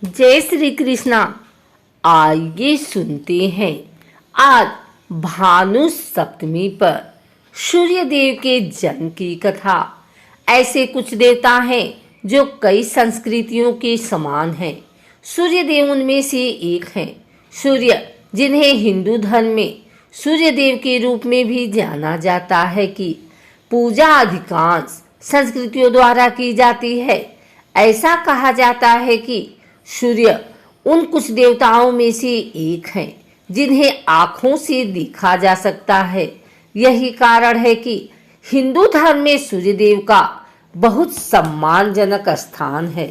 जय श्री कृष्णा। आइए सुनते हैं आज भानु सप्तमी पर सूर्य देव के जन्म की कथा। ऐसे कुछ देवता हैं जो कई संस्कृतियों के समान हैं। सूर्य देव उनमें से एक हैं। सूर्य, जिन्हें हिंदू धर्म में सूर्य देव के रूप में भी जाना जाता है, की पूजा अधिकांश संस्कृतियों द्वारा की जाती है। ऐसा कहा जाता है कि सूर्य उन कुछ देवताओं में से एक हैं जिन्हें आँखों से देखा जा सकता है। यही कारण है कि हिंदू धर्म में सूर्य देव का बहुत सम्मानजनक स्थान है।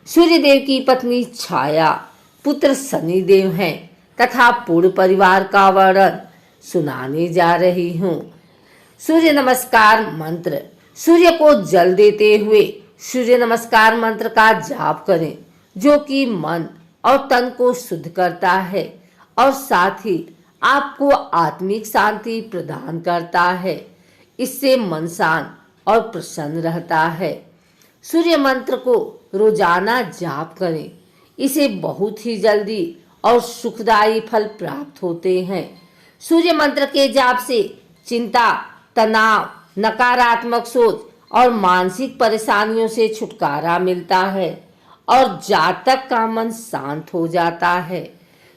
सूर्य देव की पत्नी छाया, पुत्र शनिदेव हैं तथा पूर्ण परिवार का वर्णन सुनाने जा रही हूँ। सूर्य नमस्कार मंत्र। सूर्य को जल देते हुए सूर्य नमस्कार मंत्र का जाप करें, जो कि मन और तन को शुद्ध करता है और साथ ही आपको आत्मिक शांति प्रदान करता है। इससे मन शांत और प्रसन्न रहता है। सूर्य मंत्र को रोजाना जाप करें। इसे बहुत ही जल्दी और सुखदायी फल प्राप्त होते हैं। सूर्य मंत्र के जाप से चिंता, तनाव, नकारात्मक सोच और मानसिक परेशानियों से छुटकारा मिलता है और जातक का मन शांत हो जाता है।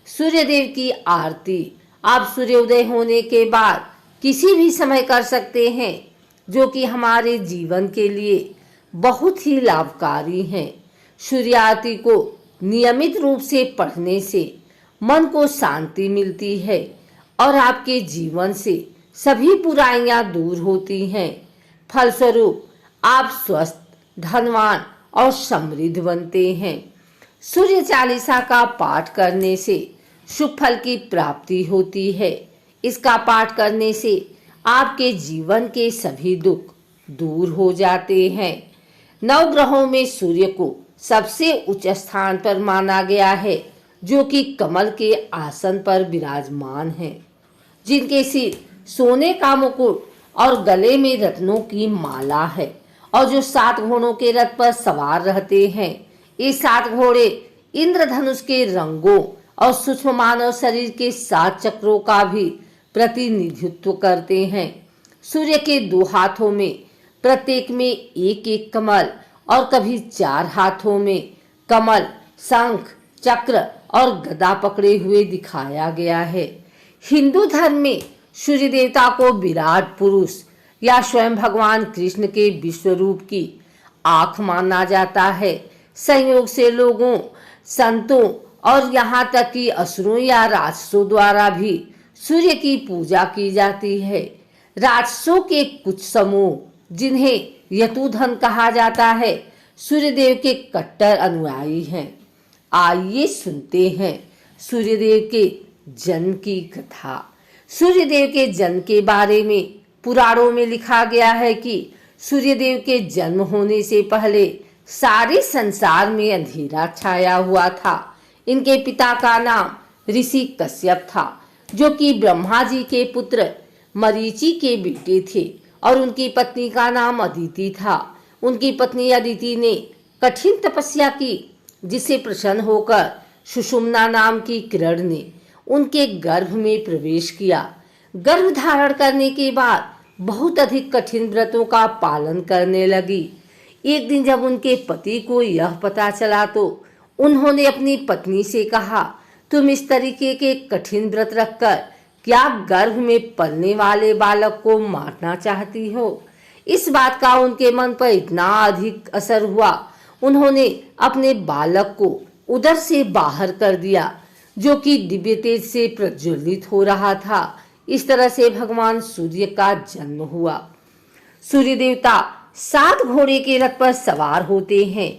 सूर्य देव की आरती आप सूर्योदय होने के बाद किसी भी समय कर सकते हैं, जो कि हमारे जीवन के लिए बहुत ही लाभकारी है। सूर्य आरती को नियमित रूप से पढ़ने से मन को शांति मिलती है और आपके जीवन से सभी बुराइयां दूर होती हैं। फलस्वरूप आप स्वस्थ, धनवान और समृद्ध बनते हैं। सूर्य चालीसा का पाठ करने से शुभ फल की प्राप्ति होती है। इसका पाठ करने से आपके जीवन के सभी दुख दूर हो जाते हैं। नवग्रहों में सूर्य को सबसे उच्च स्थान पर माना गया है, जो कि कमल के आसन पर विराजमान है, जिनके सिर सोने का मुकुट और गले में रत्नों की माला है और जो 7 घोड़ों के रथ पर सवार रहते हैं। ये 7 घोड़े इंद्रधनुष के रंगों और सूक्ष्म मानव शरीर के 7 चक्रों का भी प्रतिनिधित्व करते हैं। सूर्य के 2 हाथों में प्रत्येक में एक एक कमल और कभी 4 हाथों में कमल, शंख, चक्र और गदा पकड़े हुए दिखाया गया है। हिंदू धर्म में सूर्य देवता को विराट पुरुष या स्वयं भगवान कृष्ण के विश्व रूप की आंख माना जाता है। संयोग से लोगों, संतों और यहाँ तक कि असुरों या राक्षसों द्वारा भी सूर्य की पूजा की जाती है। राक्षसों के कुछ समूह, जिन्हें यतुधन कहा जाता है, सूर्यदेव के कट्टर अनुयायी हैं। आइए सुनते हैं सूर्यदेव के जन्म की कथा। सूर्यदेव के जन्म के बारे में पुराणों में लिखा गया है कि सूर्यदेव के जन्म होने से पहले सारे संसार में अंधेरा छाया हुआ था। इनके पिता का नाम ऋषि कश्यप था, जो कि ब्रह्मा जी के पुत्र मरीचि के बेटे थे, और उनकी पत्नी का नाम अदिति था। उनकी पत्नी अदिति ने कठिन तपस्या की, जिससे प्रसन्न होकर सुषुम्ना नाम की किरण ने उनके गर्भ में प्रवेश किया। गर्भ धारण करने के बाद बहुत अधिक कठिन व्रतों का पालन करने लगी। एक दिन जब उनके पति को यह पता चला तो उन्होंने अपनी पत्नी से कहा, तुम इस तरीके के कठिन व्रत रखकर क्या गर्भ में पलने वाले बालक को मारना चाहती हो? इस बात का उनके मन पर इतना अधिक असर हुआ, उन्होंने अपने बालक को उदर से बाहर कर दिया, जो कि दिव्य तेज से प्रज्वलित हो रहा था। इस तरह से भगवान सूर्य का जन्म हुआ। सूर्य देवता 7 घोड़े के रथ पर सवार होते हैं।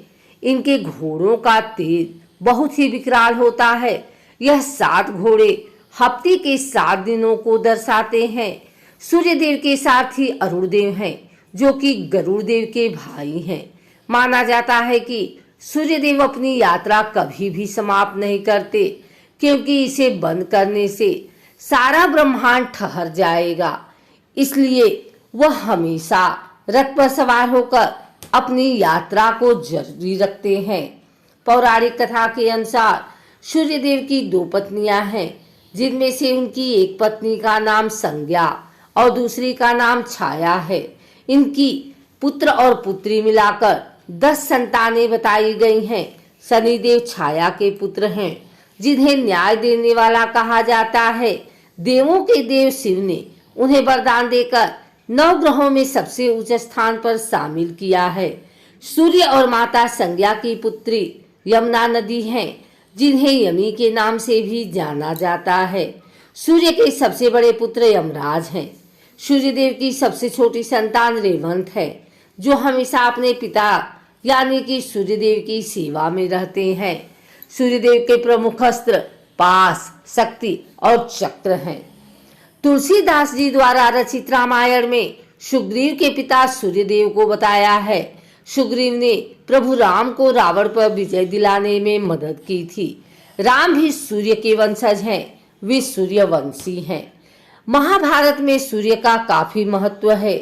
इनके घोड़ों का तेज बहुत ही विकराल होता है। यह 7 घोड़े हफ्ते के 7 दिनों को दर्शाते हैं। सूर्य देव के साथ ही अरुण देव हैं, जो कि गरुड़ देव के भाई हैं। माना जाता है कि सूर्य देव अपनी यात्रा कभी भी समाप्त नहीं करते, क्योंकि इसे बंद करने से सारा ब्रह्मांड ठहर जाएगा। इसलिए वह हमेशा रथ पर सवार होकर अपनी यात्रा को जारी रखते हैं। पौराणिक कथा के अनुसार सूर्यदेव की 2 पत्नियां हैं, जिनमें से उनकी एक पत्नी का नाम संज्ञा और दूसरी का नाम छाया है। इनकी पुत्र और पुत्री मिलाकर 10 संतानें बताई गई हैं। शनिदेव छाया के पुत्र हैं, जिन्हें न्याय देने वाला कहा जाता है। देवों के देव शिव ने उन्हें वरदान देकर 9 ग्रहों में सबसे ऊंचे स्थान पर शामिल किया है। सूर्य और माता संज्ञा की पुत्री यमुना नदी हैं, जिन्हें यमी के नाम से भी जाना जाता है। सूर्य के सबसे बड़े पुत्र यमराज हैं। सूर्यदेव की सबसे छोटी संतान रेवंत है, जो हमेशा अपने पिता यानी कि सूर्यदेव की सेवा में रहते हैं। सूर्यदेव के प्रमुख अस्त्र पास, शक्ति और चक्र हैं। तुलसीदास जी द्वारा रचित रामायण में सुग्रीव के पिता सूर्यदेव को बताया है। सुग्रीव ने प्रभु राम को रावण पर विजय दिलाने में मदद की थी। राम भी सूर्य के वंशज हैं, वे सूर्यवंशी हैं। महाभारत में सूर्य का काफी महत्व है।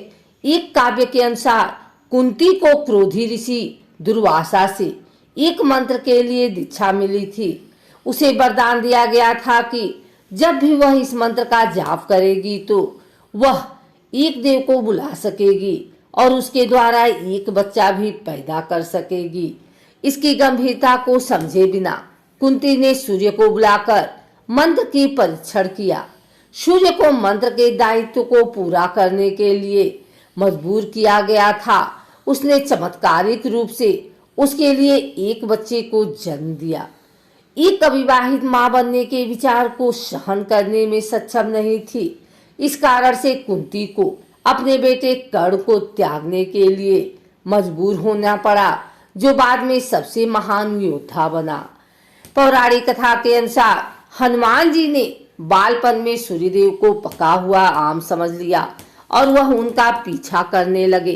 एक काव्य के अनुसार कुंती को क्रोधी ऋषि दुर्वासा से एक मंत्र के लिए दीक्षा मिली थी। उसे वरदान दिया गया था कि जब भी वह इस मंत्र का जाप करेगी तो वह एक देव को बुला सकेगी और उसके द्वारा एक बच्चा भी पैदा कर सकेगी। इसकी गंभीरता को समझे बिना कुंती ने सूर्य को बुलाकर मंत्र की परीक्षण किया। सूर्य को मंत्र के दायित्व को पूरा करने के लिए मजबूर किया गया था। उसने चमत्कारिक रूप से उसके लिए एक बच्चे को जन्म दिया। एक अविवाहित मां बनने के विचार को सहन करने में सक्षम नहीं थी। इस कारण से कुंती को अपने बेटे कर्ण को त्यागने के लिए मजबूर होना पड़ा, जो बाद में सबसे महान योद्धा बना। पौराणिक कथा के अनुसार हनुमान जी ने बालपन में सूर्यदेव को पका हुआ आम समझ लिया और वह उनका पीछा करने लगे,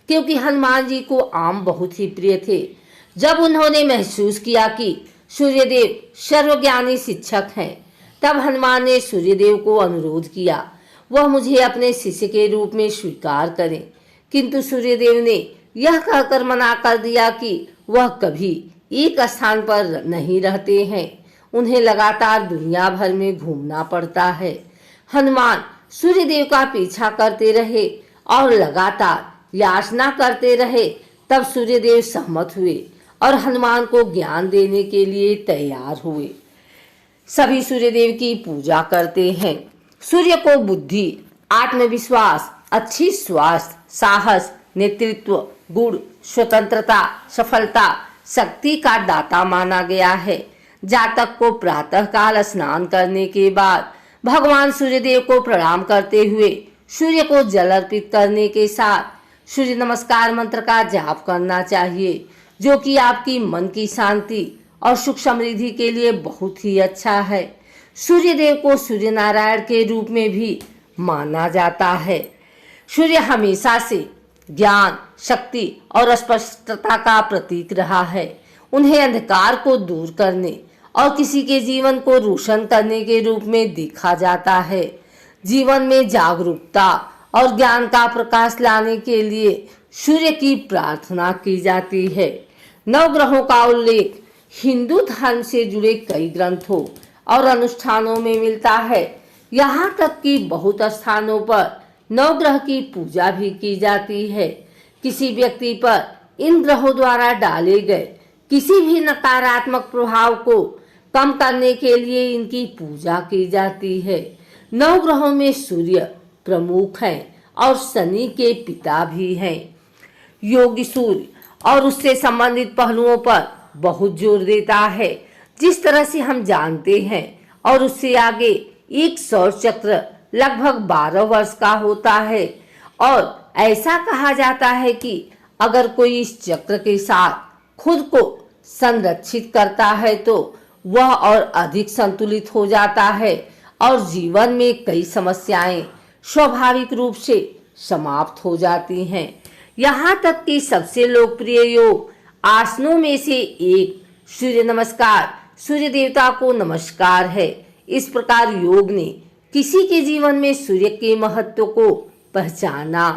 क्योंकि हनुमान जी को आम बहुत ही प्रिय थे। जब उन्होंने महसूस किया कि सूर्यदेव सर्वज्ञानी शिक्षक हैं, तब हनुमान ने सूर्यदेव को अनुरोध किया वह मुझे अपने शिष्य के रूप में स्वीकार करें। किंतु सूर्यदेव ने यह कहकर मना कर दिया कि वह कभी एक स्थान पर नहीं रहते हैं, उन्हें लगातार दुनिया भर में घूमना पड़ता है। हनुमान सूर्यदेव का पीछा करते रहे और लगातार याचना करते रहे। तब सूर्यदेव सहमत हुए और हनुमान को ज्ञान देने के लिए तैयार हुए। सभी सूर्यदेव की पूजा करते हैं। सूर्य को बुद्धि, आत्मविश्वास, अच्छी स्वास्थ्य, साहस, नेतृत्व, गुण, स्वतंत्रता, सफलता, शक्ति का दाता माना गया है। जातक को प्रातः काल स्नान करने के बाद भगवान सूर्यदेव को प्रणाम करते हुए सूर्य को जल अर्पित करने के साथ सूर्य नमस्कार मंत्र का जाप करना चाहिए, जो कि आपकी मन की शांति और सुख समृद्धि के लिए बहुत ही अच्छा है। सूर्यदेव को सूर्य नारायण के रूप में भी माना जाता है। सूर्य हमेशा से ज्ञान, शक्ति और स्पष्टता का प्रतीक रहा है। उन्हें अंधकार को दूर करने और किसी के जीवन को रोशन करने के रूप में देखा जाता है। जीवन में जागरूकता और ज्ञान का प्रकाश लाने के लिए सूर्य की प्रार्थना की जाती है। 9 ग्रहों का उल्लेख हिंदू धर्म से जुड़े कई ग्रंथों और अनुष्ठानों में मिलता है। यहाँ तक कि बहुत स्थानों पर 9 ग्रह की पूजा भी की जाती है। किसी व्यक्ति पर इन ग्रहों द्वारा डाले गए किसी भी नकारात्मक प्रभाव को कम करने के लिए इनकी पूजा की जाती है। 9 ग्रहों में सूर्य प्रमुख हैं और शनि के पिता भी हैं। योगी सूर्य और उससे संबंधित पहलुओं पर बहुत जोर देता है। जिस तरह से हम जानते हैं और उससे आगे एक सौर चक्र लगभग 12 वर्ष का होता है और ऐसा कहा जाता है कि अगर कोई इस चक्र के साथ खुद को संरक्षित करता है तो वह और अधिक संतुलित हो जाता है और जीवन में कई समस्याएं स्वाभाविक रूप से समाप्त हो जाती हैं। यहाँ तक कि सबसे लोकप्रिय योग आसनों में से एक सूर्य नमस्कार, सूर्य देवता को नमस्कार है। इस प्रकार योग ने किसी के जीवन में सूर्य के महत्व को पहचाना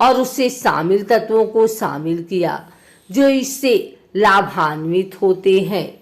और उससे शामिल तत्वों को शामिल किया जो इससे लाभान्वित होते हैं।